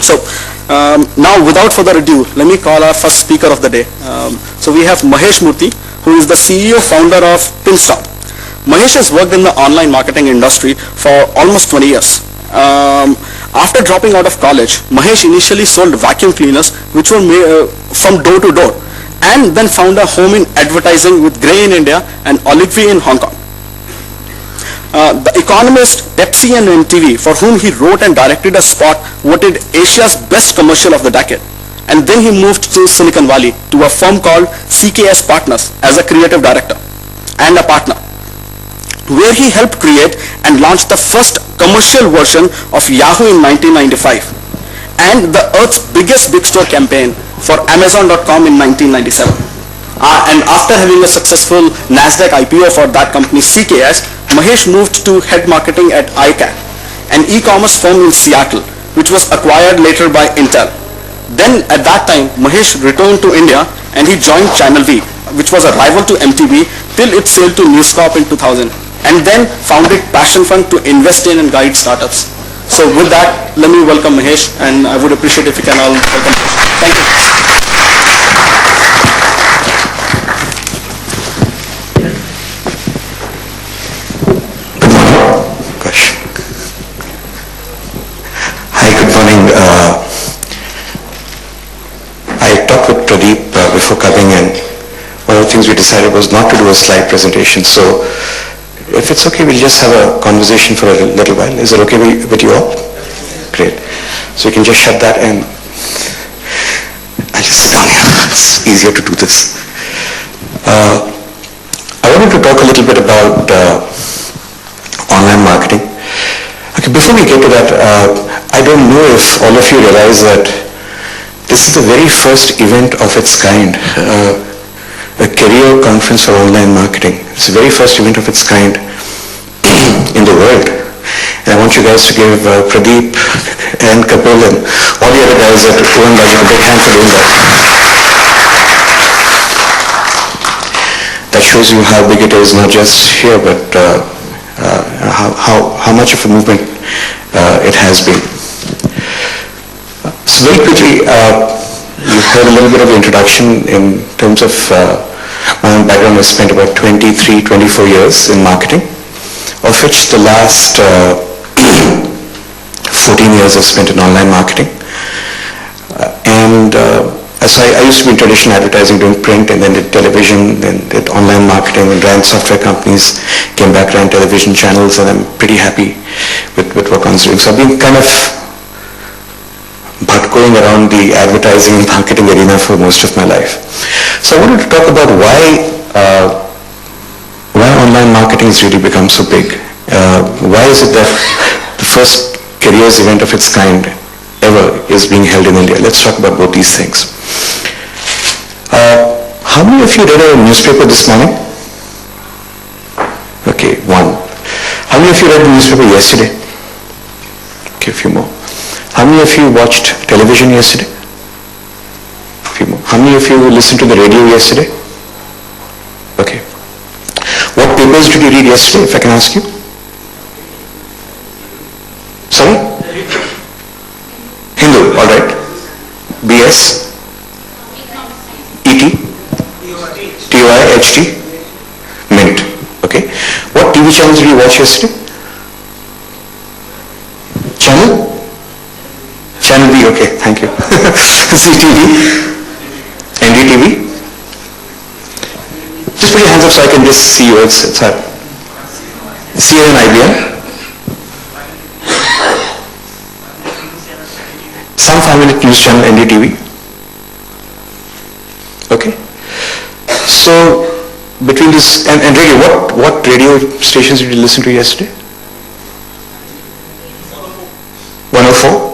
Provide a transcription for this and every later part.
So now without further ado, let me call our first speaker of the day. So we have Mahesh Murthy, who is the CEO founder of Pinstop. Mahesh has worked in the online marketing industry for almost 20 years. After dropping out of college, Mahesh initially sold vacuum cleaners which were made from door to door, and then found a home in advertising with Grey in India and Olive in Hong Kong. The Economist, Pepsi and MTV, for whom he wrote and directed a spot, voted Asia's best commercial of the decade. And then he moved to Silicon Valley to a firm called CKS Partners as a creative director and a partner, where he helped create and launch the first commercial version of Yahoo in 1995 and the Earth's biggest big store campaign for Amazon.com in 1997. And after having a successful NASDAQ IPO for that company CKS, Mahesh moved to head marketing at iCat, an e-commerce firm in Seattle, which was acquired later by Intel. Then at that time, Mahesh returned to India and he joined Channel V, which was a rival to MTV, till it sold to News Corp in 2000, and then founded Passion Fund to invest in and guide startups. So with that, let me welcome Mahesh, and I would appreciate if you can all welcome Mahesh. Thank you. I talked with Pradeep before coming in. One of the things we decided was not to do a slide presentation. So if it's okay, we'll just have a conversation for a little while. Is it okay with you all? Great. So you can just shut that and I'll just sit down here. It's easier to do this. I wanted to talk a little bit about online marketing. Okay, before we get to that, I don't know if all of you realize that this is the very first event of its kind, a career conference for online marketing. It's the very first event of its kind in the world. And I want you guys to give Pradeep and Kapil and all the other guys at Owen Bajan a big hand for doing that. That shows you how big it is, not just here, but how much of a movement it has been. So very quickly, you heard a little bit of the introduction in terms of my own background. I spent about 23, 24 years in marketing, of which the last 14 years I've spent in online marketing. So I used to be in traditional advertising, doing print, and then did television, then did online marketing, and ran software companies, came back, ran television channels, and I'm pretty happy with what I'm doing. So I've been kind of going around the advertising and marketing arena for most of my life. So I wanted to talk about why online marketing has really become so big. Why is it that the first careers event of its kind ever is being held in India? Let's talk about both these things. How many of you read a newspaper this morning? Okay, one. How many of you read the newspaper yesterday? Okay, a few more. How many of you watched television yesterday? A few more. How many of you listened to the radio yesterday? Okay. What papers did you read yesterday, if I can ask you? Sorry? Hindu, all right. BS? ET? TOI, HT? Mint. Okay. What TV channels did you watch yesterday? Channel? Channel B, okay, thank you. CTV? NDTV? Just put your hands up so I can just see you. It's hard. CNN, IBM? Some 5-minute news channel, NDTV? Okay. So, between this, and radio, what radio stations did you listen to yesterday? 104?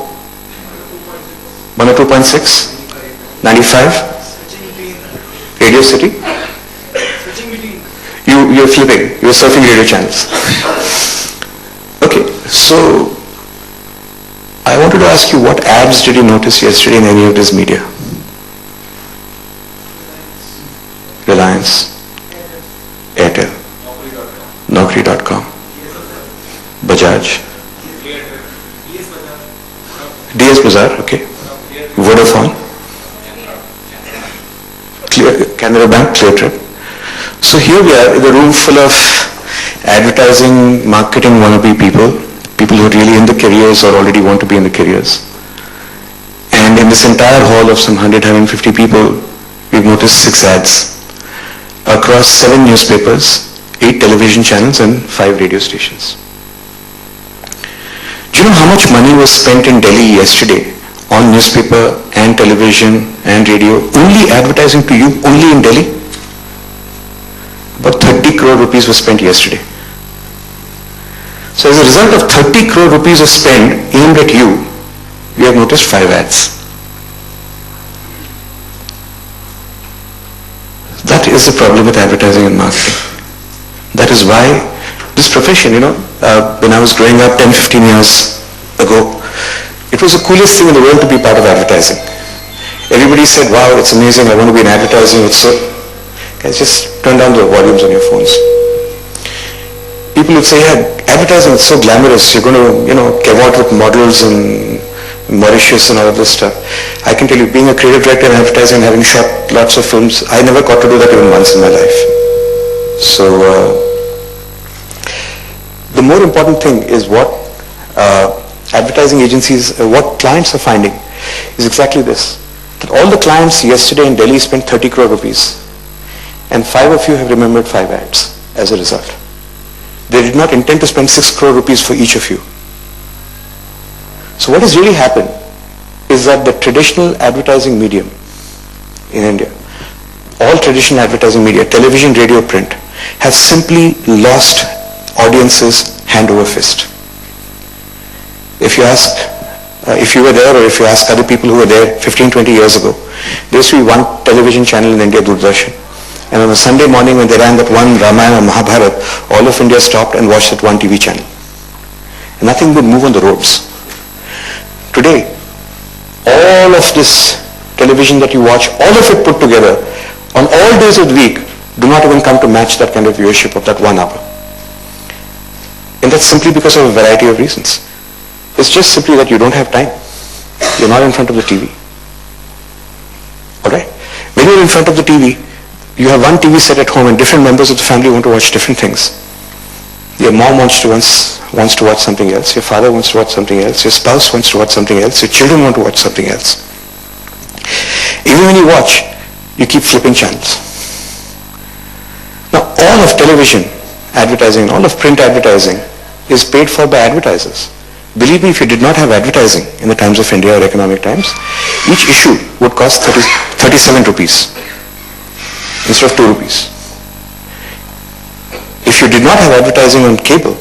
102.6? 95? Radio City? You're flipping. You're surfing radio channels. Okay, so I wanted to ask you, what ads did you notice yesterday in any of this media? Reliance, Airtel, Naukri.com, Bajaj, DS Bazaar, okay. Vodafone. Canara Bank, Cleartrip. So here we are in a room full of advertising, marketing wannabe people who are really in the careers or already want to be in the careers. And in this entire hall of some 100, 150 people, we've noticed 6 ads across 7 newspapers, 8 television channels and 5 radio stations. Do you know how much money was spent in Delhi yesterday on newspaper and television and radio, only advertising to you, only in Delhi? About 30 crore rupees was spent yesterday. So as a result of 30 crore rupees of spend aimed at you, we have noticed 5 ads. That is the problem with advertising and marketing. That is why this profession, when I was growing up 10, 15 years ago, it was the coolest thing in the world to be part of advertising. Everybody said, wow, it's amazing, I want to be in advertising. Guys, just turn down the volumes on your phones. People would say, yeah, advertising is so glamorous, you're going to, give out with models in Mauritius and all of this stuff. I can tell you, being a creative director in advertising and having shot lots of films, I never got to do that even once in my life. So, the more important thing is what advertising agencies, what clients are finding is exactly this. That all the clients yesterday in Delhi spent 30 crore rupees and 5 of you have remembered 5 ads as a result. They did not intend to spend 6 crore rupees for each of you. So what has really happened is that the traditional advertising medium in India, all traditional advertising media, television, radio, print, have simply lost audiences hand over fist. If you ask, if you were there or if you ask other people who were there 15, 20 years ago, there used to be one television channel in India, Doordarshan. And on a Sunday morning when they ran that one Ramayana or Mahabharat, all of India stopped and watched that one TV channel. And nothing would move on the roads. Today, all of this television that you watch, all of it put together, on all days of the week, do not even come to match that kind of viewership of that 1 hour. And that's simply because of a variety of reasons. It's just simply that you don't have time. You're not in front of the TV. Alright? When you're in front of the TV, you have one TV set at home and different members of the family want to watch different things. Your mom wants to watch something else, your father wants to watch something else, your spouse wants to watch something else, your children want to watch something else. Even when you watch, you keep flipping channels. Now all of television advertising, all of print advertising is paid for by advertisers. Believe me, if you did not have advertising in the Times of India or Economic Times, each issue would cost 37 rupees instead of 2 rupees. If you did not have advertising on cable,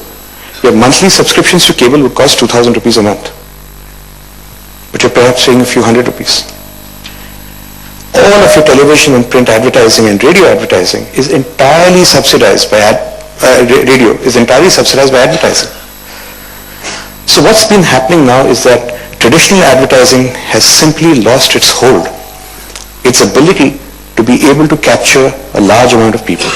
your monthly subscriptions to cable would cost 2,000 rupees a month. But you're perhaps paying a few hundred rupees. All of your television and print advertising and radio advertising is entirely subsidized by radio is entirely subsidized by advertising. So what's been happening now is that traditional advertising has simply lost its hold, its ability to be able to capture a large amount of people.